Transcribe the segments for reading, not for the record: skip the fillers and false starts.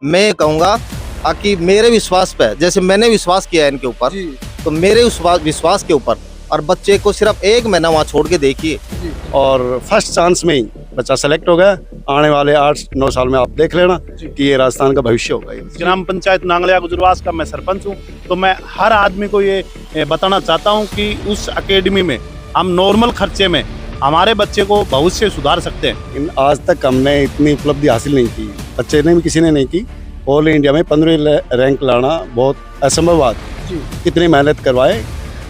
मैं कहूँगा कि मेरे विश्वास पे, जैसे मैंने विश्वास किया है इनके ऊपर, तो मेरे विश्वास के ऊपर, और बच्चे को सिर्फ 1 महीना वहाँ छोड़ के देखिए। और फर्स्ट चांस में ही बच्चा सेलेक्ट हो गया। आने वाले 8-9 साल में आप देख लेना कि ये राजस्थान का भविष्य होगा। ग्राम पंचायत नांगलिया गुजरवास का मैं सरपंच हूँ, तो मैं हर आदमी को ये बताना चाहता हूँ कि उस एकेडमी में हम नॉर्मल खर्चे में हमारे बच्चे को भविष्य सुधार सकते हैं। आज तक हमने इतनी उपलब्धि हासिल नहीं की, बच्चे ने भी किसी ने नहीं की। ऑल इंडिया में 15वीं रैंक लाना बहुत असंभव बात। कितनी मेहनत करवाए।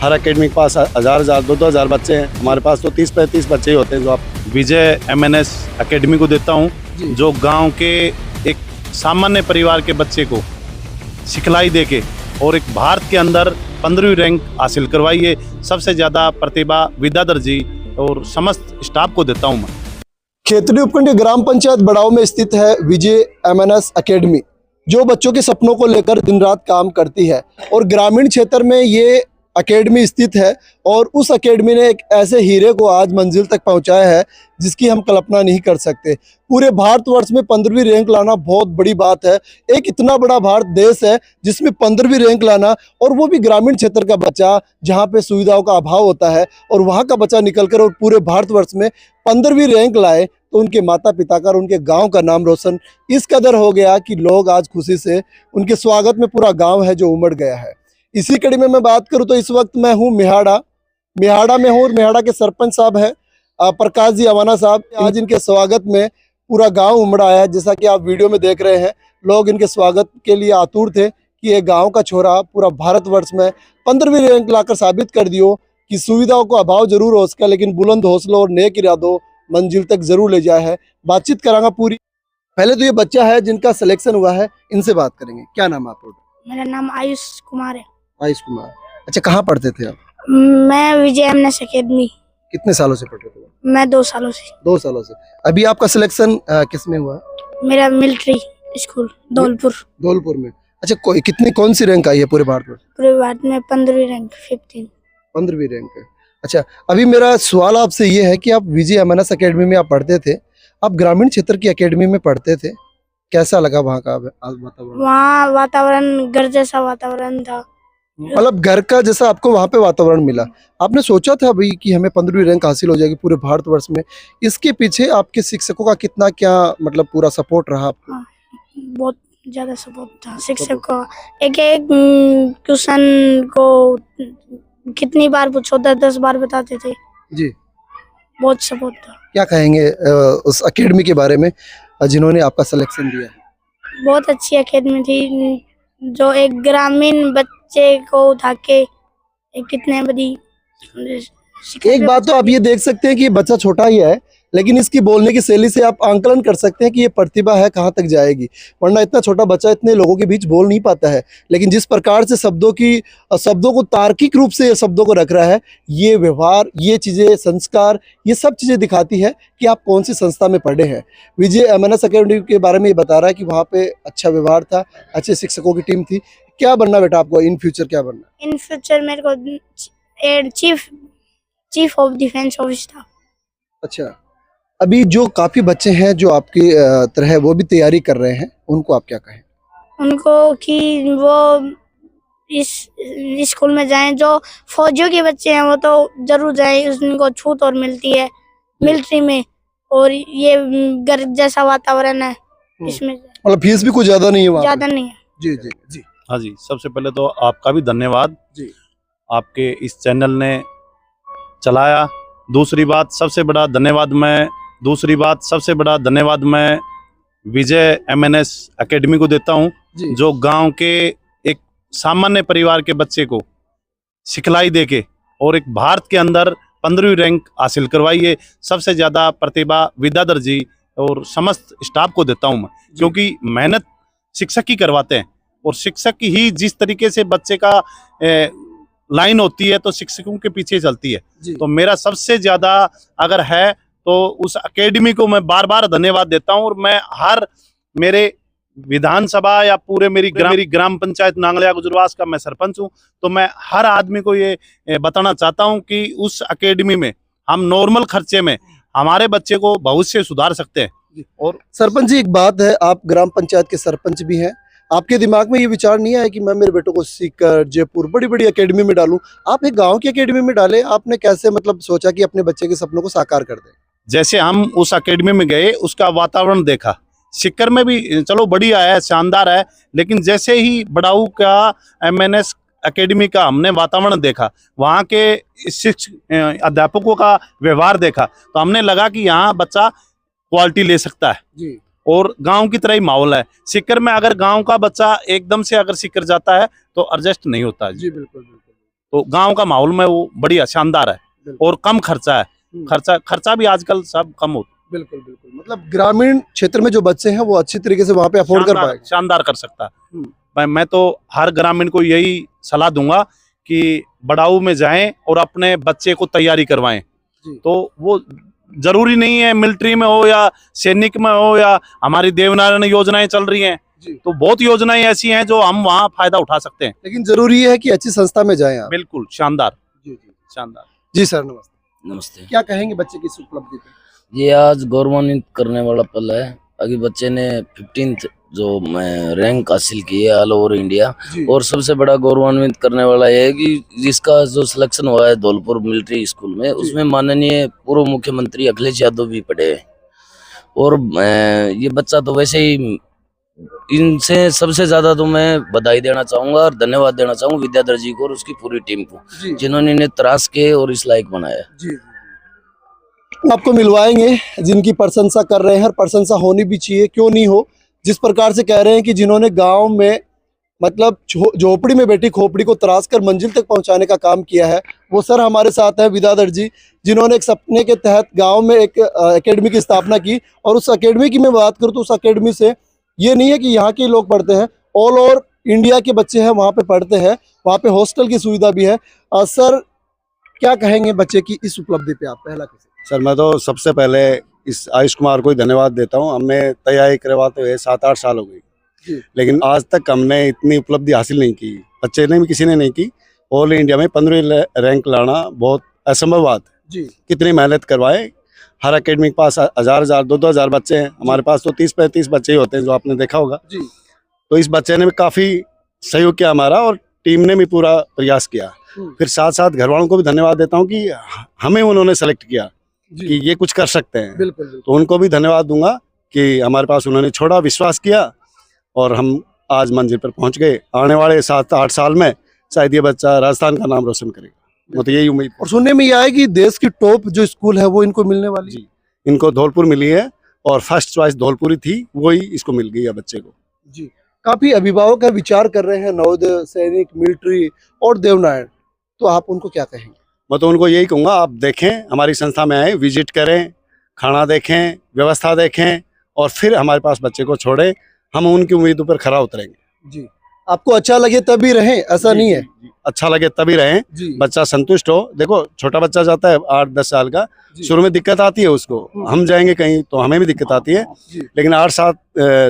हर एकेडमी के पास 1000 2,000 बच्चे हैं, हमारे पास तो 30-35 बच्चे ही होते हैं। जो आप विजय MNS एकेडमी को देता हूँ, जो गांव के एक सामान्य परिवार के बच्चे को सिखलाई देके और एक भारत के अंदर 15वीं रैंक हासिल करवाई है। सबसे ज़्यादा प्रतिभा विद्याधर जी और समस्त स्टाफ को देता हूँ मैं। खेतड़ी उपखंड ग्राम पंचायत बड़ाव में स्थित है विजय MNS एकेडमी, जो बच्चों के सपनों को लेकर दिन रात काम करती है। और ग्रामीण क्षेत्र में ये एकेडमी स्थित है, और उस एकेडमी ने एक ऐसे हीरे को आज मंजिल तक पहुंचाया है जिसकी हम कल्पना नहीं कर सकते। पूरे भारतवर्ष में 15वीं रैंक लाना बहुत बड़ी बात है। एक इतना बड़ा भारत देश है जिसमें 15वीं रैंक लाना, और वो भी ग्रामीण क्षेत्र का बच्चा जहां पे सुविधाओं का अभाव होता है, और वहां का बच्चा निकलकर और पूरे भारतवर्ष में 15वीं रैंक लाए, तो उनके माता पिता का और उनके गांव का नाम रोशन इस कदर हो गया कि लोग आज खुशी से उनके स्वागत में पूरा गाँव है जो उमड़ गया है। इसी कड़ी में मैं बात करूं तो इस वक्त मैं हूं मिहाड़ा में हूं, और मिहाड़ा के सरपंच साहब हैं प्रकाश जी अवाना साहब। आज इनके स्वागत में पूरा गांव उमड़ा आया है। जैसा कि आप वीडियो में देख रहे हैं, लोग इनके स्वागत के लिए आतुर थे कि ये गांव का छोरा पूरा भारतवर्ष में 15वीं रैंक लाकर साबित कर दियो कि सुविधाओं को अभाव जरूर हो सका, लेकिन बुलंद हौसलों और नेक इरादों मंजिल तक जरूर ले जाया है। बातचीत करांगा पूरी। पहले तो ये बच्चा है जिनका सिलेक्शन हुआ है, इनसे बात करेंगे। क्या नाम है आपका? मेरा नाम आयुष कुमार है। आयुष कुमार। अच्छा, कहाँ पढ़ते थे आप? मैं विजय MNS एकेडमी। कितने सालों से पढ़ रहे थे? मैं 2 सालों से। 2 सालों से। अभी आपका सिलेक्शन किस में हुआ? मेरा मिलिट्री स्कूल धौलपुर में। अच्छा, कौन सी रैंक आई है पूरे भारत में? पूरे भारत में 15वीं रैंक 15वीं रैंक है। अच्छा, अभी मेरा सवाल आपसे ये है कि आप विजय MNS एकेडमी में आप पढ़ते थे, आप ग्रामीण क्षेत्र की एकेडमी में पढ़ते थे, कैसा लगा वहाँ का वातावरण? वहाँ वातावरण घर जैसा वातावरण था। मतलब घर का जैसा आपको वहाँ पे वातावरण मिला। आपने सोचा था भाई कि हमें 15वीं रैंक हासिल हो जाएगी पूरे भारतवर्ष में? इसके पीछे आपके शिक्षकों का कितना क्या मतलब पूरा सपोर्ट रहा आपको? बहुत ज्यादा सपोर्ट था शिक्षक को। एक क्वेश्चन को कितनी बार पूछो, 10 बार बताते थे जी। बहुत सपोर्ट था। क्या कहेंगे उस एकेडमी के बारे में जिन्होंने आपका सिलेक्शन दिया? बहुत अच्छी एकेडमी थी, जो एक ग्रामीण बच्चे को उठा के कितने बड़ी। एक बात तो आप ये देख सकते हैं कि बच्चा छोटा ही है, लेकिन इसकी बोलने की शैली से आप आंकलन कर सकते हैं कि ये प्रतिभा है कहाँ तक जाएगी। वरना इतना छोटा बच्चा इतने लोगों के बीच बोल नहीं पाता है, लेकिन जिस प्रकार से शब्दों को तार्किक रूप से शब्दों को रख रहा है, ये व्यवहार, ये चीज़ें, संस्कार, ये सब चीज़ें दिखाती है कि आप कौन सी संस्था में पढ़े हैं। विजय MNS एकेडमी के बारे में ये बता रहा है कि वहाँ पे अच्छा व्यवहार था, अच्छे शिक्षकों की टीम थी। क्या बनना बेटा आपको इन फ्यूचर? क्या बनना? इन फ्यूचर मेरे को चीफ ऑफ डिफेंस ऑफिसर। अच्छा, अभी जो काफी बच्चे हैं जो आपकी तरह वो भी तैयारी कर रहे हैं, उनको आप क्या कहें? उनको कि वो इस स्कूल में जाएं, जो फौजियों के बच्चे हैं वो तो जरूर जाएं, उनको छूट और मिलती है मिलिट्री में, और ये घर जैसा वातावरण है इसमें। मतलब फीस भी कुछ ज्यादा नहीं है? ज्यादा नहीं है। जी जी जी। हाँ जी, सबसे पहले तो आपका भी धन्यवाद जी, आपके इस चैनल ने चलाया। दूसरी बात सबसे बड़ा धन्यवाद मैं विजय MNS एकेडमी को देता हूँ, जो गांव के एक सामान्य परिवार के बच्चे को सिखलाई देके और एक भारत के अंदर 15वीं रैंक हासिल करवाई है। सबसे ज़्यादा प्रतिभा विद्याधर जी और समस्त स्टाफ को देता हूँ मैं, क्योंकि मेहनत शिक्षक ही करवाते हैं, और शिक्षक ही जिस तरीके से बच्चे का लाइन होती है तो शिक्षकों के पीछे चलती है। तो मेरा सबसे ज्यादा अगर है तो उस एकेडमी को मैं बार बार धन्यवाद देता हूं। और मैं हर मेरे विधानसभा या पूरे मेरी ग्राम पंचायत नांगलिया गुजरवास का मैं सरपंच हूं, तो मैं हर आदमी को ये बताना चाहता हूं कि उस एकेडमी में हम नॉर्मल खर्चे में हमारे बच्चे को भविष्य सुधार सकते हैं। और सरपंच जी, एक बात है, आप ग्राम पंचायत के सरपंच भी हैं, आपके दिमाग में ये विचार नहीं आया कि मैं मेरे बेटों को सीकर, जयपुर बड़ी बड़ी एकेडमी में डालूं? आप एक गांव की एकेडमी में डाले, आपने कैसे मतलब सोचा कि अपने बच्चे के सपनों को साकार कर दें? जैसे हम उस एकेडमी में गए, उसका वातावरण देखा। सिक्कर में भी चलो बढ़िया है, शानदार है, लेकिन जैसे ही बड़ाऊ का एमएनएस एकेडमी का हमने वातावरण देखा, वहाँ के शिक्षक अध्यापकों का व्यवहार देखा, तो हमने लगा कि यहाँ बच्चा क्वालिटी ले सकता है जी और गांव की तरह ही माहौल है। सिक्कर में अगर गांव का बच्चा एकदम से अगर सिक्कर जाता है तो एडजस्ट नहीं होता है। जी बिल्कुल बिल्कुल। तो गांव का माहौल में वो बढ़िया शानदार है और कम खर्चा है। खर्चा भी आजकल सब कम होता है। बिल्कुल बिल्कुल, मतलब ग्रामीण क्षेत्र में जो बच्चे हैं वो अच्छी तरीके से वहाँ पे अफोर्ड कर पाएंगे। शानदार कर सकता है। मैं तो हर ग्रामीण को यही सलाह दूंगा कि बड़ाऊ में जाएं और अपने बच्चे को तैयारी करवाएं। तो वो जरूरी नहीं है मिलिट्री में हो या सैनिक में हो, या हमारी देवनारायण योजनाएं चल रही हैं, तो बहुत योजनाएं ऐसी हैं जो हम वहाँ फायदा उठा सकते हैं। लेकिन जरूरी है कि अच्छी संस्था में जाएं आप। बिल्कुल शानदार। जी जी शानदार। जी सर, नमस्ते। नमस्ते। क्या कहेंगे बच्चे की इस उपलब्धि पे? ये आज गौरवान्वित करने वाला पल है। अभी बच्चे ने 15th जो रैंक हासिल की है ऑल ओवर इंडिया, और सबसे बड़ा गौरवान्वित करने वाला ये है कि जिसका जो सिलेक्शन हुआ है धौलपुर मिलिट्री स्कूल में, उसमें माननीय पूर्व मुख्यमंत्री अखिलेश यादव भी पढ़े हैं। और ये बच्चा तो वैसे ही, इनसे सबसे ज्यादा तो मैं बधाई देना चाहूंगा और धन्यवाद देना चाहूंगा विद्याधर जी को और उसकी पूरी टीम को, जिन्होंने इन्हें तराश के और इस लायक बनाया। जी आपको मिलवाएंगे जिनकी प्रशंसा कर रहे हैं, और प्रशंसा होनी भी चाहिए, क्यों नहीं हो। जिस प्रकार से कह रहे हैं कि जिन्होंने गांव में मतलब झोपड़ी में बैठी खोपड़ी को तराश कर मंजिल तक पहुंचाने का काम किया है, वो सर हमारे साथ है विद्याधर जी, जिन्होंने एक सपने के तहत गांव में एक एकेडमी की स्थापना की। और उस एकेडमी की मैं बात करूं तो उस एकेडमी से ये नहीं है कि यहाँ के लोग पढ़ते हैं, ऑल ओवर इंडिया के बच्चे हैं वहाँ पे पढ़ते हैं, वहाँ पे हॉस्टल की सुविधा भी है। सर क्या कहेंगे बच्चे की इस उपलब्धि पे आप? पहला सर, मैं तो सबसे पहले इस आयुष कुमार को ही धन्यवाद देता हूँ। हमें तैयारी करवाते हुए 7-8 साल हो गई, लेकिन आज तक हमने इतनी उपलब्धि हासिल नहीं की, बच्चे ने भी किसी ने नहीं की। ऑल इंडिया में 15वीं रैंक लाना बहुत असंभव बात है। कितनी मेहनत करवाए। हर एकेडमी के पास 1000 2-2000 बच्चे हैं, हमारे पास तो 30-35 बच्चे ही होते हैं, जो आपने देखा होगा। तो इस बच्चे ने भी काफ़ी सहयोग किया हमारा, और टीम ने भी पूरा प्रयास किया। फिर साथ साथ घर वालों को भी धन्यवाद देता हूँ कि हमें उन्होंने सेलेक्ट किया कि ये कुछ कर सकते हैं। बिल्कुल। तो उनको भी धन्यवाद दूंगा कि हमारे पास उन्होंने छोड़ा, विश्वास किया, और हम आज मंजिल पर पहुंच गए। आने वाले 7-8 साल में शायद ये बच्चा राजस्थान का नाम रोशन करेगा, मतलब यही उम्मीद। और सुनने में ये आया कि देश की टॉप जो स्कूल है वो इनको मिलने वाली है। इनको धौलपुर मिली है, और फर्स्ट चॉइस धौलपुरी थी, वही इसको मिल गई है बच्चे को। जी, काफी अभिभावक का विचार कर रहे हैं नवोदय, सैनिक, मिलिट्री और देवनारायण, तो आप उनको क्या कहेंगे? मैं तो उनको यही कहूँगा, आप देखें, हमारी संस्था में आए, विजिट करें, खाना देखें, व्यवस्था देखें, और फिर हमारे पास बच्चे को छोड़ें। हम उनकी उम्मीदों पर खरा उतरेंगे। जी, आपको अच्छा लगे तभी रहें, ऐसा नहीं है। अच्छा लगे तभी रहें, बच्चा संतुष्ट हो। देखो, छोटा बच्चा जाता है 8-10 साल का, शुरू में दिक्कत आती है उसको, हम जाएंगे कहीं तो हमें भी दिक्कत आती है, लेकिन 8-7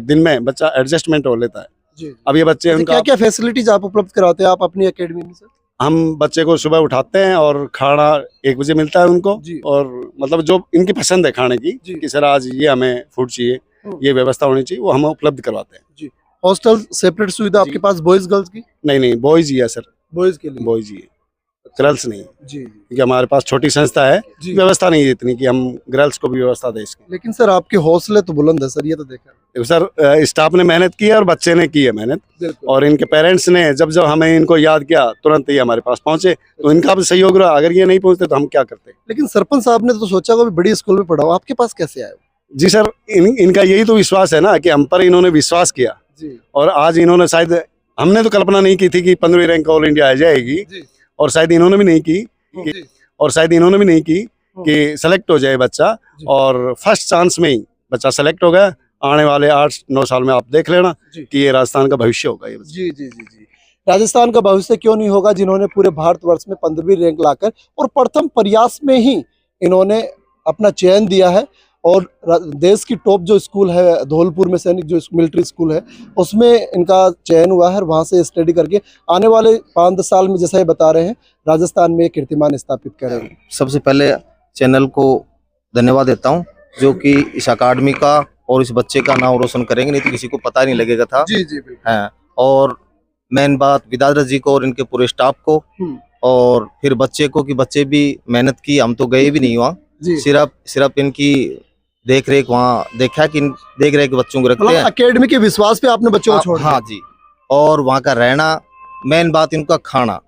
दिन में बच्चा एडजस्टमेंट हो लेता है। अब ये बच्चे उनका क्या क्या फैसिलिटीज आप उपलब्ध कराते हैं आप अपनी एकेडमी में? सर, हम बच्चे को सुबह उठाते हैं और खाना 1 बजे मिलता है उनको, और मतलब जो इनकी पसंद है खाने की, कि सर आज ये हमें फूड चाहिए, ये व्यवस्था होनी चाहिए, वो हम उपलब्ध करवाते हैं। जी, हॉस्टल सेपरेट सुविधा आपके पास बॉयज गर्ल्स की? नहीं, बॉयज ही है सर, बॉयज के लिए, बॉयज ही है, गर्ल्स नहीं। जी, क्योंकि हमारे पास छोटी संस्था है, व्यवस्था नहीं है इतनी कि हम गर्ल्स को भी व्यवस्था दें इसकी। लेकिन सर आपके हौसले तो बुलंद है सर, ये तो देखा सर। स्टाफ ने मेहनत की है और बच्चे ने की है मेहनत, और इनके पेरेंट्स ने जब जब हमें इनको याद किया तुरंत ही हमारे पास पहुंचे, तो इनका भी सहयोग रहा। अगर ये नहीं पहुंचते तो हम क्या करते। लेकिन सरपंच साहब ने तो सोचा कि बड़ी स्कूल में पढ़ाओ, आपके पास कैसे आए? जी सर, इनका यही तो विश्वास है ना कि हम पर इन्होंने विश्वास किया, और आज इन्होंने, शायद हमने तो कल्पना नहीं की थी कि 15वीं रैंक ऑल इंडिया आ जाएगी, और शायद इन्होंने भी नहीं की कि सेलेक्ट हो जाए बच्चा, और फर्स्ट चांस में ही बच्चा सेलेक्ट हो गया। आने वाले 8-9 साल में आप देख लेना कि ये राजस्थान का भविष्य होगा। ये जी जी जी जी, राजस्थान का भविष्य क्यों नहीं होगा, जिन्होंने पूरे भारतवर्ष में 15वीं रैंक लाकर और प्रथम प्रयास में ही इन्होंने अपना चयन दिया है। और देश की टॉप जो स्कूल है धौलपुर में, सैनिक जो मिलिट्री स्कूल है, उसमें इनका चयन हुआ है, और वहाँ से स्टडी करके आने वाले 5-10 साल में, जैसा ये बता रहे हैं, राजस्थान में कीर्तिमान स्थापित करेंगे। सबसे पहले चैनल को धन्यवाद देता हूं, जो कि इस अकादमी का और इस बच्चे का नाम रोशन करेंगे, नहीं तो किसी को पता नहीं लगेगा था। जी जी बिल्कुल। हाँ, और मेन बात विद्याधर जी को और इनके पूरे स्टाफ को, और फिर बच्चे को कि बच्चे भी मेहनत की, हम तो गए भी नहीं वहाँ, जी सिर्फ इनकी देख रेख वहाँ देखा कि देख रेख बच्चों को रखते मतलब हैं। अकेडमी के विश्वास पे आपने बच्चों को छोड़ दिया। हाँ जी, और वहाँ का रहना, मेन बात इनका खाना,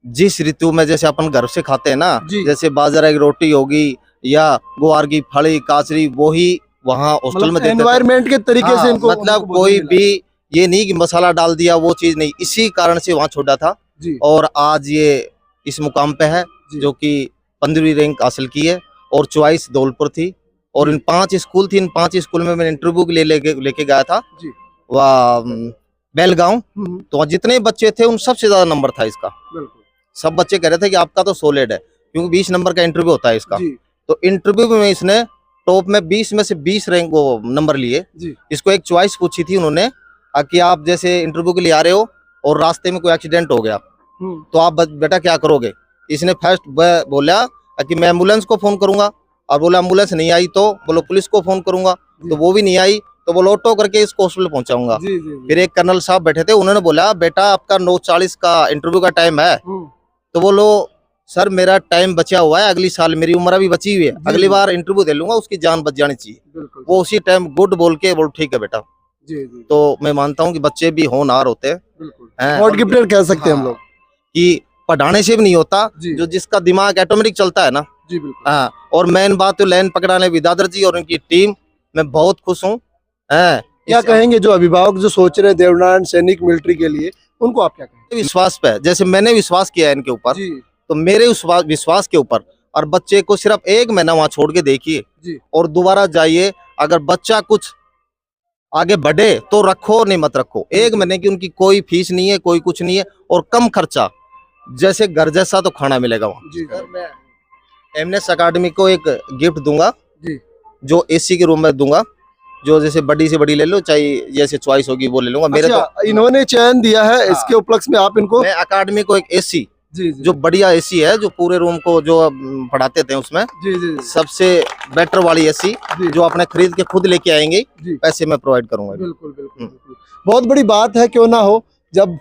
जिस ऋतु में जैसे अपन घर से खाते हैं ना, जी। जैसे बाजरा की रोटी होगी या ग्वार की फली काचरी, वो ही वहाँ हॉस्टल में देते थे। एनवायरमेंट के तरीके से हाँ, इनको मतलब उनको कोई भोजन मिला। भी ये नहीं कि मसाला डाल दिया, वो चीज नहीं, इसी कारण से वहाँ छोड़ा था। जी और आज ये इस मुकाम पे है, जी। जो कि 15वीं रैंक हासिल की है, और चॉइस धौलपुर थी, और इन 5 स्कूल थी, इन 5 स्कूल में मैं इंटरव्यू के लिए लेके गया था। जी। वह बेलगांव, तो वहाँ जितने बच्चे थे उन सबसे ज्यादा नंबर था इसका। बिल्कुल। सब बच्चे कह रहे थे कि आपका तो सॉलिड है, क्योंकि 20 नंबर का इंटरव्यू होता है इसका। जी तो इंटरव्यू में इसने टॉप में 20 में से 20 रैंक वो नंबर लिए। जी इसको एक चॉइस पूछी थी उन्होंने कि आप जैसे इंटरव्यू के लिए आ रहे हो और रास्ते में कोई एक्सीडेंट हो गया, तो आप बेटा क्या करोगे। इसने फर्स्ट बोला कि मैं एम्बुलेंस को फोन करूंगा, और बोला एम्बुलेंस नहीं आई तो बोलो पुलिस को फोन करूंगा, तो वो भी नहीं आई तो बोलो ऑटो करके इसको हॉस्पिटल पहुंचाऊंगा। जी जी जी। फिर एक कर्नल साहब बैठे थे, उन्होंने बोला बेटा आपका 9:40 का इंटरव्यू का टाइम है, तो बोलो सर मेरा टाइम बचा हुआ है, अगली साल मेरी उम्र अभी बची हुई है, अगली बार इंटरव्यू दे लूंगा, उसकी जान बच जानी चाहिए। बिल्कुल। वो उसी टाइम गुड बोल के बोल ठीक है बेटा। जी जी तो मैं मानता हूँ कि बच्चे भी होनहार होते बिल्कुल। हैं, गॉड गिफ्टेड कह सकते हैं हम लोग। कि पढ़ाने से भी नहीं होता, जी। जो जिसका दिमाग ऑटोमेटिक चलता है ना। जी बिल्कुल। हाँ, और मेन बात तो लाइन पकड़ाने विद्याधर जी और उनकी टीम, मैं बहुत खुश हूँ। क्या कहेंगे जो अभिभावक जो सोच रहे हैं देवनारायण सैनिक मिलिट्री के लिए, उनको आप क्या कहेंगे? विश्वास पे, जैसे मैंने विश्वास किया है इनके ऊपर, जी तो मेरे उस विश्वास के ऊपर, और बच्चे को सिर्फ 1 महीना वहां छोड़ के देखिए जी। और दोबारा जाइए। अगर बच्चा कुछ आगे बढ़े तो रखो, नहीं मत रखो। 1 महीने की उनकी कोई फीस नहीं है, कोई कुछ नहीं है, और कम खर्चा, जैसे घर जैसा तो खाना मिलेगा वहाँ। जी सर मैं एमएनएस अकादमी को एक गिफ्ट दूंगा, जी। जो एसी के रूम में दूंगा, जो जैसे बड़ी से बड़ी ले लो, चाहे जैसे चॉइस होगी वो ले लूंगा। मेरे अच्छा, तो इन्होंने चयन दिया है, इसके उपलक्ष्य में आप इनको मैं अकादमी को एक एसी, जी जी जो बढ़िया एसी है, जो पूरे रूम को जो पढ़ाते थे उसमें जी जी सबसे बेटर वाली एसी, जी। जो अपने खरीद के खुद लेके आएंगे, जी। पैसे मैं प्रोवाइड करूंगा। बिल्कुल बिल्कुल बिल्कुल। बहुत बड़ी बात है, क्यों ना हो, जब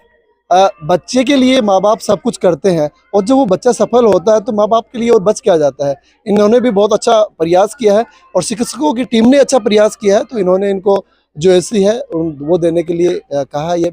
बच्चे के लिए माँ बाप सब कुछ करते हैं और जब वो बच्चा सफल होता है तो माँ बाप के लिए और बच क्या जाता है। इन्होंने भी बहुत अच्छा प्रयास किया है और शिक्षकों की टीम ने अच्छा प्रयास किया है, तो इन्होंने इनको जो एसी है वो देने के लिए कहा है। ये